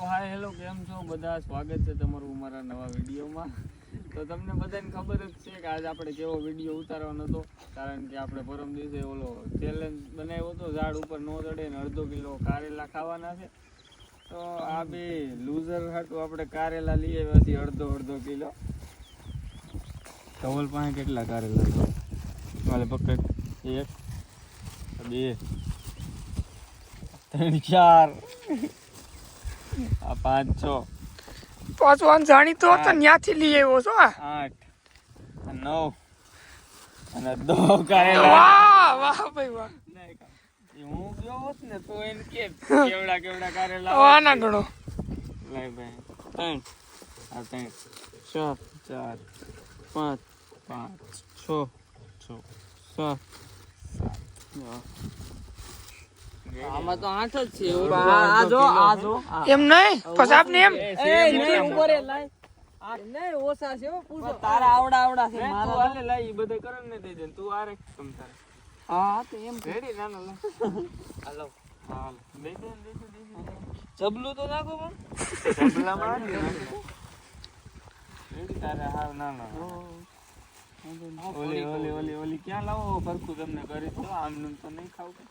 Hi hello કેમ છો બધા, સ્વાગત છે તમારું અમારા નવા વિડીયોમાં. તો તમને બધાને ખબર જ છે કે આજે આપણે કેવો વિડીયો ઉતારવાનો હતો, કારણ કે આપણે પરમ દિવસે ઓલો ચેલેન્જ બનાવ્યો હતો, ઝાડ ઉપર ન ચડે ને 1/2 કિલો કારેલા ખાવાના છે. તો આ બે લૂઝર હાટું આપણે કારેલા લઈ આવ્યા છીએ 1/2 કિલો. ધવલ પાસે કેટલા કારેલા છે? મારે પકડ 1 2 3 4 આ 5 6 પાછો જાણીતો હતો ત્યાંથી લઈ આવ્યો છો. 8 9 અને 2 કારેલા. વાહ વાહ ભાઈ વાહ. હું ગયો હોત ને તો એને કે કેવડા કારેલા આના ગણો લાય ભાઈ. 3 આ 3 4 4 5 6 7 આમાં તો 8 જ છે. આ જો એમ નહીં પછી આપને એમ નહીં ઉભો રે લાય. 8 નહીં ઓછા છે. પૂછો તારા આવડા છે તું મારા. હાલે લાય ઈ બધે કરન ને દઈ દે તું આ રે તમ તારે. હા તો એમ રેડી નાનો લે હાલો હાલ દઈ દે જબલું તો નાખો પણ જબલા માં રેડી તારે હાલ નાનો. ઓલી ક્યાં લાવો ફરખું તમને કરી તો આમનું તો નહીં ખાવું.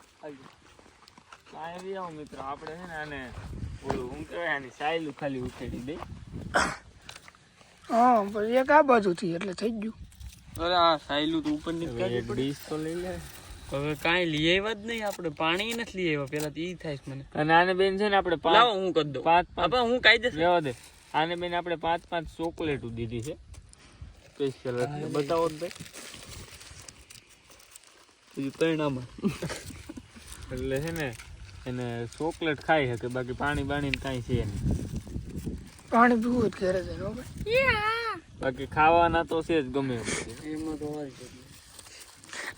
આવી આવો મિત્રો, આપણે છે ને આને ઓલું હું કહેવાય આની સાયલું ખાલી ઉખેડી દઈ. હા પછી એક આ બાજુ થી એટલે થઈ ગયું. અરે આ સાયલું તો ઉપર ની એક ડીશ તો લઈ લે. હવે કાઈ લઈ આવ્યા જ નહીં આપણે. પાણી નથી લઈ આવ્યા. પેલા તો ઈ થાય છે મને. અને આને બેન છે ને આપણે લાવો હું કરી દઉં. 5 આપા હું કાયદેસર રહેવા દે. આને બેન આપણે 5 ચોકલેટ દીધી છે સ્પેશિયલ. બતાવો જ ભાઈ પરિણામ એટલે છે ને એને ચોકલેટ ખાઈ શકે, બાકી પાણી બાણી કાંઈ છે નહીં. પાણી પીવું જ ઘરે જઈને હો ભાઈ. બાકી ખાવાના તો છે જ ગમે એમ. એમાં તો હોય છે.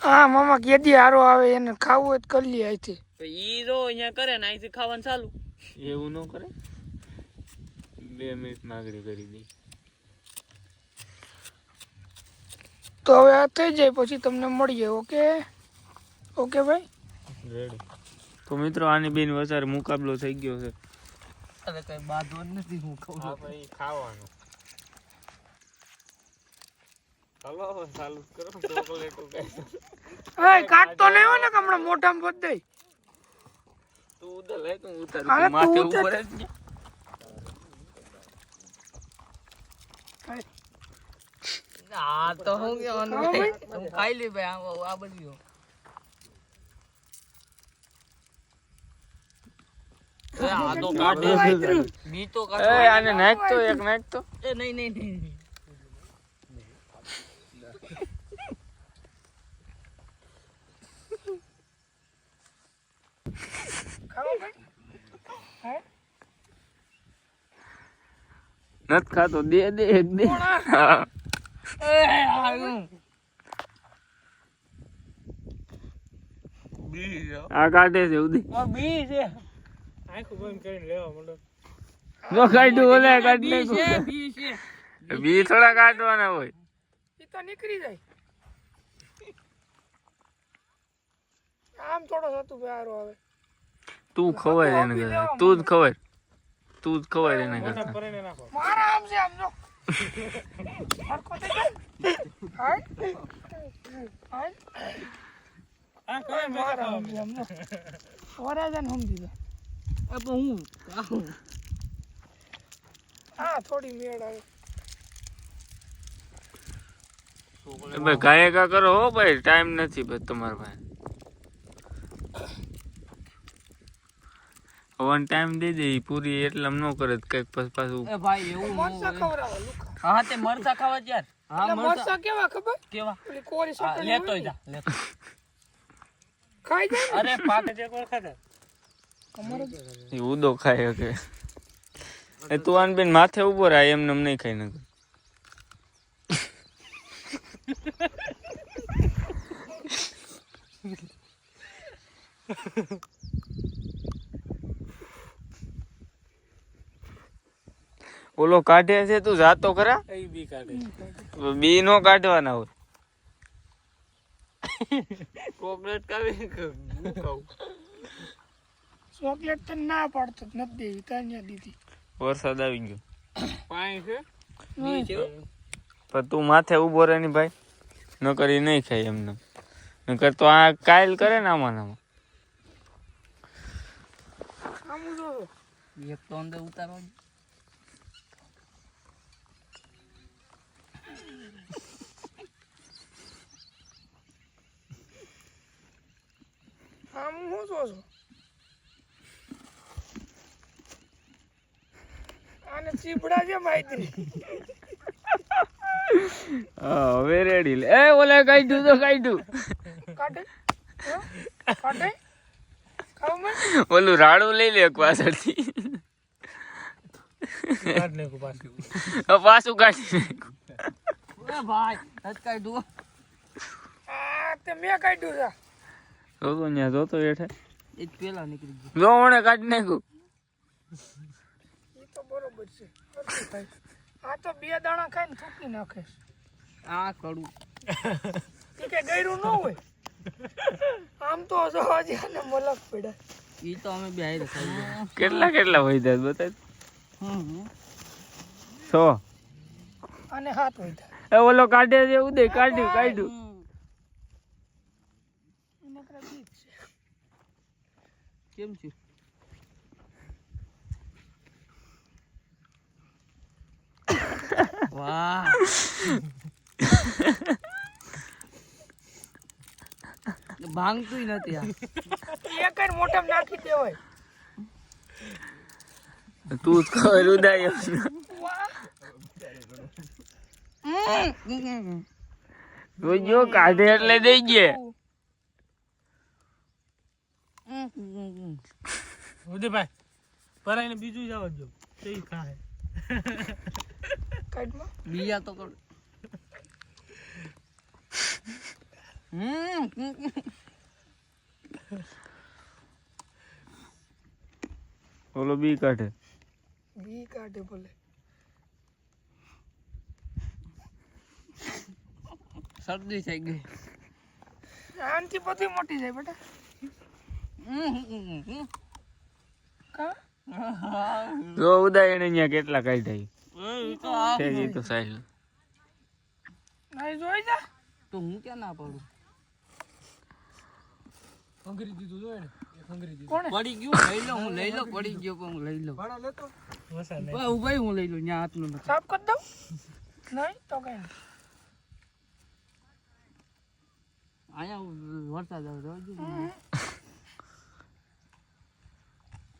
હા મામા કેદી હારો આવે એને ખાવું હોય તો કરી લે અહીંથી. ઈ જો અહીંયા કરે ને અહીંથી ખાવાનું ચાલુ. એવું ન કરે. 2 મિનિટ માગણી કરી દઈ. તો હવે આ થઈ જાય પછી તમને મળીએ. ઓકે ઓકે ભાઈ રેડી. તો મિત્રો આની બેન વચારે મુકાબલો થઈ ગયો છે. અરે કઈ બાંધવો નથી. હું ખાઉં હા ભાઈ ખાવાનું. ચાલો ચાલુ કરો ચોકલેટ એ કાટતો નહીં હોય ને કે હમણાં મોઢામાં બધ દઈ. તું ઉધર લે તું ઉતાર હાલે માથે તું ઉતાર. ઉપર જ ને. આ તો હું કહેવાનું ભાઈ. હું ખાઈ લે ભાઈ. આ બધી આ તો કાઢે બી તો એ આને નાખ તો એક નાખ તો. એ નહીં નત ખાતો દે એક દે. આ કાઢે છે ઉદી. બી છે. જો કાઢ્યું ઓલે કાઢ નાખ્યું. બી છે. બી થોડા કાઢવાના હોય. એ તો નીકળી જાય. આમ થોડો થતું ભાઈ હારો આવે. તું ખવાય એને કરતા. તું જ ખવાય એને કરતા. મારા આમ છે આમ જો. હરકો થઈ જાય. હાય હાય મારા આમ છે આમ જો. વરાજાને સમજી જાય. અબ હું હા થોડી મેળ આવે. ભાઈ ગાયકા કરો હો ભાઈ, ટાઈમ નથી ભાઈ તમારા પાસે. વન ટાઈમ દઈ દે પૂરી એટલે ન કરે કઈક પાછું. એ ભાઈ એવું મરચા ખવડાવો લુખા. હા તે મરચા ખાવા યાર. હા એટલે મરચા કેવા ખબર? કેવા પેલી કોરી હા, સકડી લેતો હોય ને. જા લેતો. ખાઈ જાય ને. અરે પાકે જે કોઈ ખાધા. અમારે એ ઉદો ખાય કે એ તું આન બેન માથે ઉભો રહે એમને એમ નહીં ખાઈ નાખે. ઓલો કાઢે છે તું જાતો ખરા. બી કાઢે. બી નો કાઢવાના હોય. કોકરેટ કાવી ચોકલેટ તો ના પાડતો જ નથી દેવી ત્યાં દીધી. વરસાદ આવી ગયો. પાણી છે નહીં. પણ તું માથે ઊભો રહે ને ભાઈ, નકર ઈ નહીં ખાય એમને. નકર તો આ કાયલ કરે ને આમાં ને આમાં. આમ જો એક તો અંદર ઉતારવા દે. આમ હું જો છો આને ચીપડા છે માહિતી. હવે રેડી લે. એ ઓલે કાઢ્યું તો કાઢ્યું. કાઢે હે? કાઢે ખાવ મેં ઓલું રાડું લઈ લે એક પાછળથી. પાછું કાઢી નાખ્યું. એ ભાઈ હચકાઈ દો. આ તે મેં કાઢ્યું છે. જોતો ન્યા જોતો હેઠે. એ પેલા નીકળી ગયો. જો ઓણે કાઢી નાખ્યું. એ તો બરોબર છે. હરખું ખાય. આ તો બે દાણા ખાઈને થૂકી નાખે. આ કડું. એ કે ગયરું ન હોય. આમ તો જો હજી આને મલક પડ્યા. ઈ તો અમે બે હારે ખાઈ કેટલા કેટલા હોય બતાવ. ગયા. 6. આને હાથ હોય થાય. એ ઓલો કાઢે છે ઉદય. કાઢ્યું. એને કરા બીક છે. કેમ છે? વાહ. ભાંગતું નથી આ. એક જ મોઢામાં નાખી દેવાય. તું જ ખબર ઉદાય. વાહ. જો કાઢે એટલે દઈ ગયે. ઉદયભાઈ પરાઈને બીજું જવા દો તે ખાય. કાઢમાં. બીજા તો કર. ઓલો બી કાઢે. બી કાઢે ભલે. શરદી થઈ ગઈ. આનથી બધી મોટી જાય બેટા. કા જો ઉદય એને ન્યા કેટલા કાઢ્યા. છે ઈ તો સાહેલ. નહીં જોઈ જા. તો હું ક્યાં ના પડું? હંગરી દીધું જો એને એક હંગરી દીધું. કોણે પડી ગયું હું લઈ લો પડી ગયો પણ હું લઈ લઉં. ભાડા લેતો વસા ને ભાઈ ઉભાઈ હું લઈ લઉં. ન્યા હાથનું નથી. સાફ કરી દઉં? નહીં તો કઈ નહીં. અહીંયા વરસાદ આવે રહેવા દે.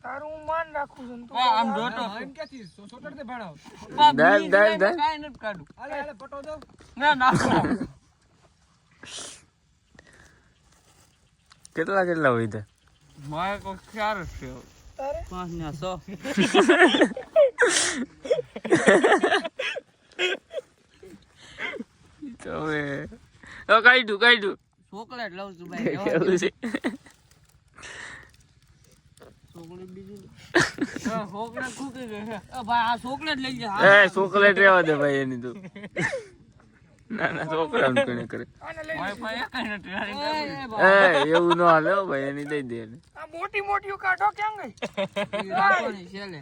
તારું હું માન રાખું છું ને તું આમ તો જોતો. એમ ક્યાંથી સોટડ દે ભાડા દાલ, દાલ, દાલ. કાંઈ નથી કાઢું. હાલે હાલે પટો દો. ના ના કેટલા કેટલા હોય તે. મારે કોઈ ખ્યાલ જ છે. તારે 5 ને 100. તો હવે કાઢ્યું. ચોકલેટ લઉં છું ભાઈ. એવું છે. ચોકલેટ બીજું ચોકલેટ ખૂકી ગઈ છે. ભાઈ આ ચોકલેટ લઈ જા. એ ચોકલેટ રહેવા દે ભાઈ એની તો. ના છોકરા કોને કરે. આને લઈ મારી લે. પાસે કાંઈ નથી. એ એવું ન હાલે હો ભાઈ, એની દઈ દે એને. આ મોટી મોટી કાઢો ક્યાં ગઈ? ઈ રાખવાની છે લે.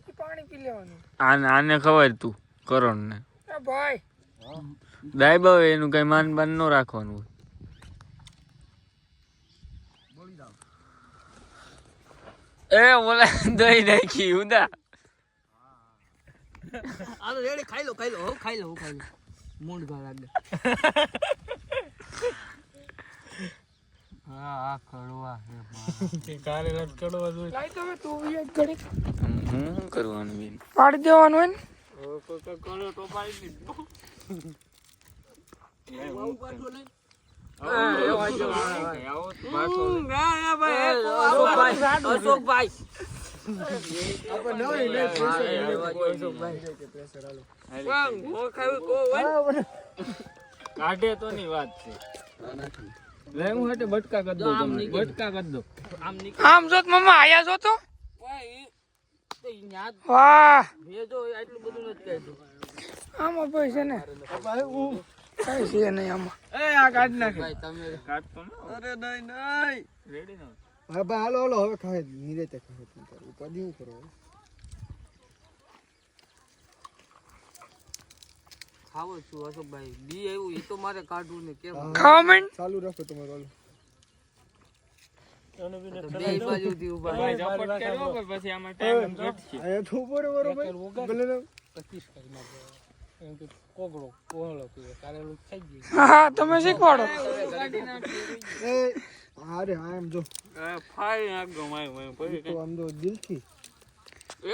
ઈ પાણી પી લેવાનું. આને ખબર તું કરણ ને એ ભાઈ દાયબા હોય એનું કઈ માન બાન ન રાખવાનું હોય. એ ઓલા દઈ નાખી ઉદા. આ તો રેડી ખાઈ લો ખાઈ લો મૂડ ઘા લાગે. હા કડવા હે કે કાલે રાત કડવા જોઈ. લાઈ તો હવે તું બી એક ઘડી હું શું કરવાનું બેન? પાડી દેવાનું હોય ને. કરો તો પાડી દીધો. અશોકભાઈ કાઢે તો ની વાત છે. લે હું હાટે બટકા કરી દો તમને. બટકા કરી દો. આમ આમ જોત મમ્મા આયા જો તો. નીકળ. વાહ ભેજો એટલું બધું નથી કહી દઉં. આમાં ભાઈ છે ને કઈ છે નહીં આમાં. એ આ કાઢ નાખે. ભાઈ તમે કાઢતો ને. અરે નહીં રેડી ના. હા ભાઈ હાલો હાલો હવે ખાય નીરે તે ખાય ઉપાધી હું કરો. ખાવો છું અશોકભાઈ બી આવ્યું એ તો મારે કાઢવું ને કેમ ખાવા માંડ. ચાલુ રાખો તમારું હાલો. અને બીને બે બાજુથી ઊભા ભાઈ ઝપટ કર્યો કે પછી આમાં ટાઈમ ઘટશે. અહીંયા તો ઉભો રહો ભાઈ. ભલે ને. 25 કરી નાખો એમ કે કોગળો કોહળો પીવે કારેલું થઈ ગયું હા તમે શીખવાડો. એ અરે હા એમ જો ફાઈ નાખો માય પછી તો આમ જો દિલથી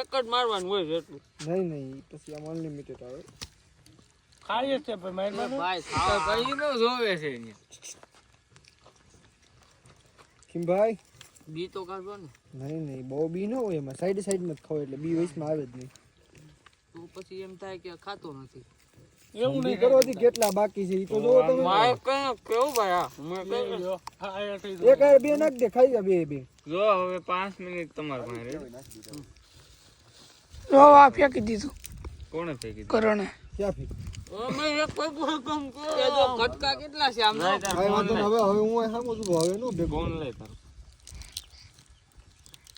એક જ મારવાનું હોય જેટલું નહીં પછી આમ અનલિમિટેડ આવે. ખાઈએ છે ભાઈ મારી ભાઈ કઈ નો જોવે છે અહીંયા. કેમ ભાઈ બી તો કાઢવો ને નહીં બહુ બી ન હોય એમાં સાઈડ સાઈડમાં જ ખાવ એટલે બી વૈસમાં આવે જ નહીં. તો પછી એમ થાય કે ખાતો નથી એવું બી નહીં કરો હજી કેટલા બાકી છે એ તો જોવો તમે. માય કેવું ભાઈ આ મેં નહીં જો હા આ થઈ એક આ બે નાખ દે ખાઈ જા બે. જો હવે 5 મિનિટ તમારે પાસે રહી. જો આ ફેંકી દીધું કોણે ફેંકી દીધું? કરણે. ક્યાં ફી અમે એક કોઈ કામ કરો એ જો કટકા કેટલા છે આમ નહીં, તાર કાંઈ વાંધો ફોન નહીં. લે. હવે હું સામો છું હવે નો ભેગો. ફોન લે તારો.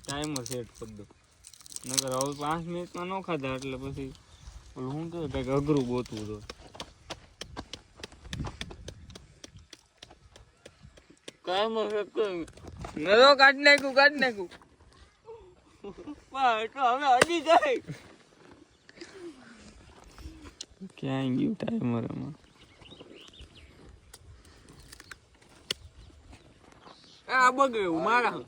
ટાઈમર સેટ કરી દો. નકર હવે 5 મિનિટમાં ન ખાધા એટલે પછી ઓલું શું કહે કંઈક અઘરું ગોતવું જોઈએ. ટાઈમર સેટ કરી. નરો કાઢી નાખ્યું. બસ તો હવે અડી જાય. ક્યાં ગયું ટાઈમર એમાં? આ બગડ્યું મારા.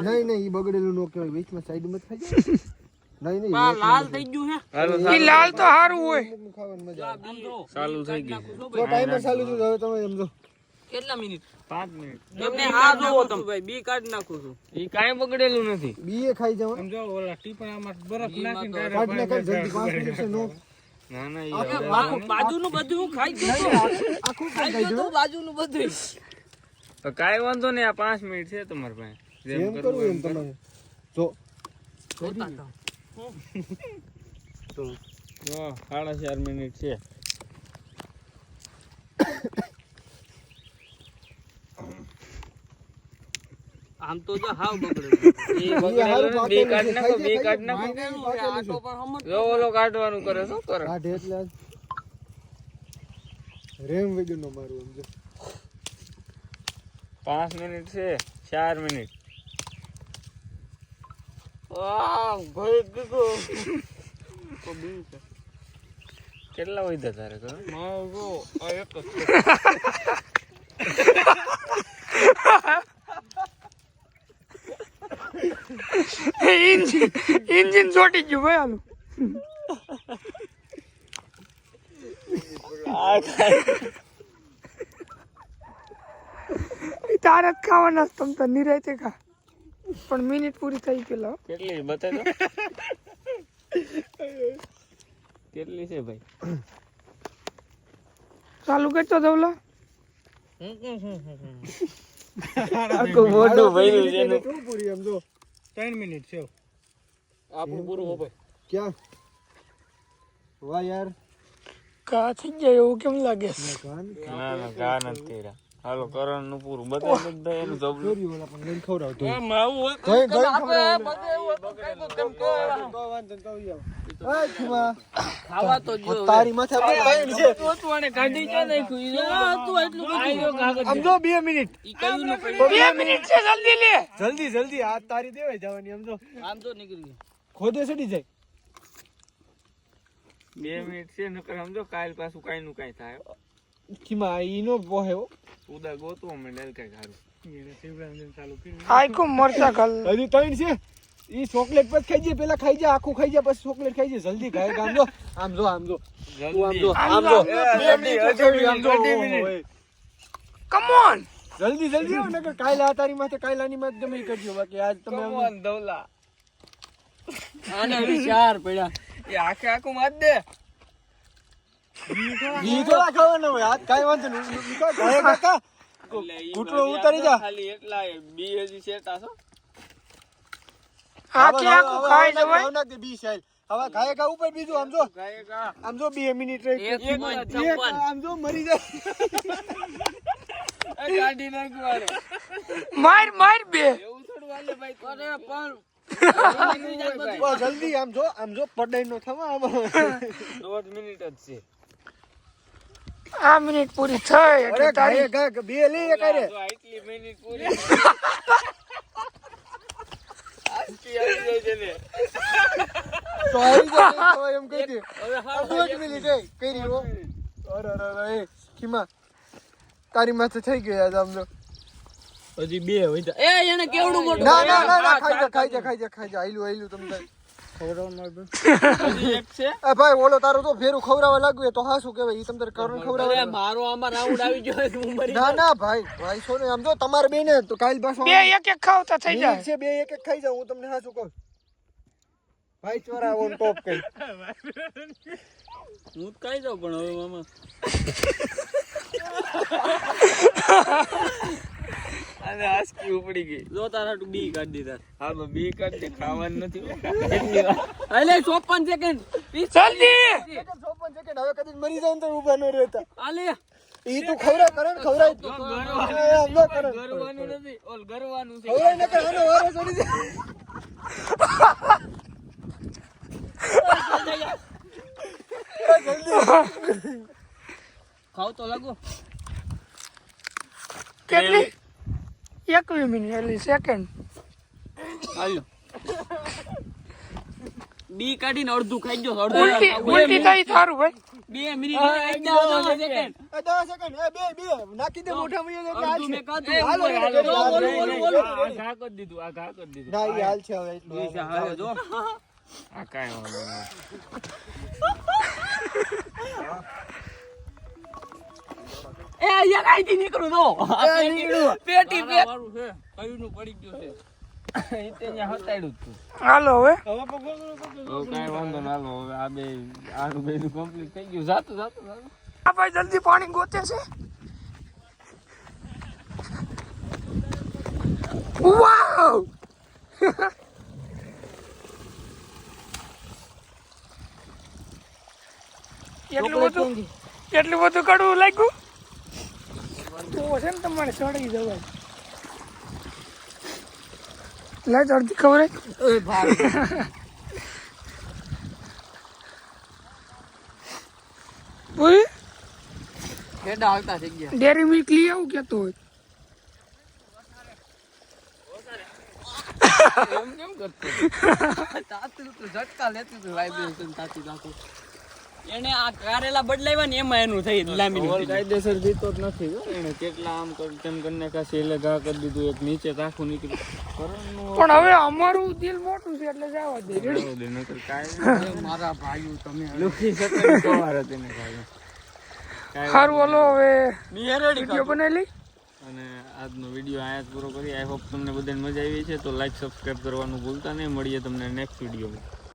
નહીં ઈ બગડેલું નો કહેવાય વૈસમાં સાઈડમાં જ ખાઈ જાય. નહીં લાલ થઈ ગયું હે ઈ લાલ તો સારું હોય. ખાવાની મજા આવે. ચાલુ થઈ ગયું. તો ટાઈમર ચાલુ થયું હવે તમે સમજો. કેટલા મિનિટ 5 મિનિટ. તમે આ જોવો તમે ભાઈ બી કાઢી નાખું છું ઈ કાંઈ બગડેલું નથી. બી એ ખાઈ જાવ. સમજો ઓલા ટીપણામાં બરફ નાખીને કાઢ ને કાઢ જલ્દી 5 મિનિટ છે નો. ના ના ઈ બાજુનું બધું હું ખાઈ ગયો આખું ખાઈ તો બાજુનું બધું તો કાંઈ વાંધો નહીં. આ 5 મિનિટ છે તમારી પાસે. જેમ કરવું એમ તમારે. જો જો 4.5 મિનિટ છે. આમ તો જો હાવ બગડે ઈ બગડેલું ને. બી કાઢી નાખો. આ તો પણ જો ઓલો કાઢવાનું કરે શું કરે? કાઢે એટલે આજ રેમ વગર નો મારું સમજો. 5 મિનિટ છે. 4 મિનિટ. વાહ ભાઈ દીકરો. કેટલા વૈધા તારે કરો? મારો આ એક જ છે. ઇન્જિન ચોટી ગયું ભાઈ હાલું. તારે જ ખાવાના છે, તમ તો નિરાયતે ખા. પણ મિનિટ પૂરી થઈ પેલા. કેટલી બતાવી દો. કેટલી છે ભાઈ? ચાલુ કરતો ધવલા. આખું મોઢું ભર્યું છે એનું. કેવું પૂરી સમજો. 3 મિનિટ છે આપણું પૂરું હો ભાઈ ક્યાં વાહ યાર કા થઈ જાય એવું કેમ લાગે? કાન ના ના ગા નથી કર્યા. હાલો કરણ નું પૂરું બતાવી દો એનું જબલું. ચોરી ઓલા પણ લઈને ખવડાવતો એમ આવું હોય તો કઈ કઈ ખાવા તો જો તારી માથે આપણે પાણી છે પોતવાને કાઢી ક્યાં નાખ્યું ઈ હતું એટલું બધું સમજો 2 મિનિટ ઈ કયું નું પડ્યું 2 મિનિટ છે, જલ્દી લે. જલ્દી આ તારી દેવાય જવાની સમજો આમ તો નીકળી ગયું ખોદે સડી જાય 2 મિનિટ છે નકર સમજો કાલ પાછું કાઈ નું કાઈ થાય. કીમાં ઈનો પોહે ઉદા ગોતવો મેં કઈ ખારું. ચાલુ કર્યું આખું મરચા ખાલ. હજી 3 છે ઈ ચોકલેટ પછી ખાઈ જાય પેલા ખાઈ જાય આખું ખાઈ જાય પછી ચોકલેટ ખાઈ જાય જલ્દી ખાય આમ જો તું આમ જો આમ જો. 2 મિનિટ આમ જો કમ ઓન. જલ્દી આવો નકર કાલે આ તારી માથે કાલાની માથે ગમે ઈ કરજો બાકી આજ તમે આમ દવલા આને હજી 4 પડ્યા એ આખે આખું માર દે. ઈ થોડા ખાવાના હોય આજ કાઈ વાંધો નહીં કાકા કાકા એટલે ઈ ઘૂંટણો બધી ઉતારી જા. ખાલી એટલા બી હજી શેટા છો. આખે આખું ખાઈ જવાય. નાખ દે 20 સાઈલ હવે ખાય ખા ઉપર બીજું આમ જો ગાય કા આમ જો 2 મિનિટ રહી એક મિનિટ 56 આમ જો મરી જાય કાઢી નાખવાનો. માર બે. એવું થોડું હાલે ભાઈ. અરે પણ જલ્દી આમ જો પડાઈ નો થવા આમાં 1.5 મિનિટ જ છે. આ મિનિટ પૂરી થઈ એટલે અરે તારી ગાય બે લઈ કરે જો આટલી મિનિટ પૂરી આટલી આવી જાય છે ને. તો આવી જાય તો એમ કહી દે હવે હા 2 મિનિટ કરી હો અરે એ કીમા તારી માથે થઈ ગયો યાદ આમ જો હજી 2 હોય તો એ એને કેવડું મોટું ના ખાઈ જા આઈલું તમને હજી એક છે. એ ભાઈ ઓલો તારો તો ફેરું ખવરાવા લાગ્યું તો હા શું કહેવાય ઈ તમને કરણ અરે ખવરાવા મારો આમાં રાઉન્ડ આવી ગયો હોય તો હું મરી ના ભાઈ છો ને આમ જો તમારે બેને તો કાલ પાછો બે એક એક ખાવતા થઈ જાય છે બે એક એક ખાઈ જાવ હું તમને હા શું કહું ભાઈ ચોરા ઓન ટોપ કઈ હું કઈ જાઉં પણ હવે મામા અને આસકી ઉપડી ગઈ. જો તારા તું બી કાઢી દીધા હા તો બી કાઢ દે, ખાવાનું નથી. કેટલી વાર? અલે 54 સેકન્ડ જલ્દી 54 સેકન્ડ હવે કદી મરી જાય ને તો ઊભા ન રહેતા આલે ઈ તું ખવરા કરે ને ખવરાય તું આમ ન કરે ગરવાનું નથી, ઓલ ગરવાનું છે. ખવરાય ન કરે આનો વારો ચડી જાય ખાવ તો લાગો કેટલી 21 મિનિટ એટલે સેકન્ડ હાલો બી કાઢીને અડધું ખાઈ ગયો ઉલટી થઈ થારું ભાઈ 2 મિનિટ 10 સેકન્ડ 10 સેકન્ડ બે નાખી દે મોઢામાં એટલે હાલ અડધું છે મેં કાઢું હાલો, ઓલું, હાલો, ઓલું, હાલો, ઓલું, ઓલું. આ ઘા કરી દીધું, આ ઘા કરી દીધું. ના ઈ હાલ છે હવે એટલું હાલો જો આ કાંઈ વાંધો નહીં. એ અહીંયા કાઈથી નીકળું તો પેટી મારું છે, કયુંનું પડી ગયું છે. ઈ તે અહીંયા હતાડ્યું જ તું. હાલો હવે હવે કાંઈ વાંધો ના, હાલો હવે આ બે આનું બેનું કમ્પ્લીટ થઈ ગયું. જાતું આ ભાઈ જલ્દી પાણી ગોતે છે વાવ એટલું બધું કડવું લાગ્યું તો છે ને તમારે ચડી જવાય લાઈટ અડધી ખબર પૂરી હેડા આવતા થઈ ગયા ડેરી મિલ્ક લઈ આવું કેતો હોય એમ કેમ કરતો? તાતું તું ઝટકા લેતી તું વાઇબ્રેશન તાતી તાતું એને આ કારેલા બદલાવ્યા ને એમાં એનું થઈ લાંબી ઓલ કાયદેસર જીતો જ નથી હો. એને કેટલા આમ તેમ કરીને કાશી એટલે ઘા કરી દીધું, એક નીચે તાખું નીકળ્યું. કરણનું પણ હવે અમારું દિલ મોટું છે એટલે જવા દે જવા દે, નકર કાંઈ મારા ભાઈઓ તમે લુખી શકવાની સવાર હતી ને કાંઈ. સારું હાલો હવે બિહેરેડી વિડીયો બનાવી લઈ અને આજનો વિડીયો અહીંયા જ પૂરો કરી. આઈ હોપ તમને બધાને મજા આવી છે. તો લાઈક સબસ્ક્રાઈબ કરવાનું ભૂલતા નહીં. મળીએ તમને નેક્સ્ટ વિડીયોમાં.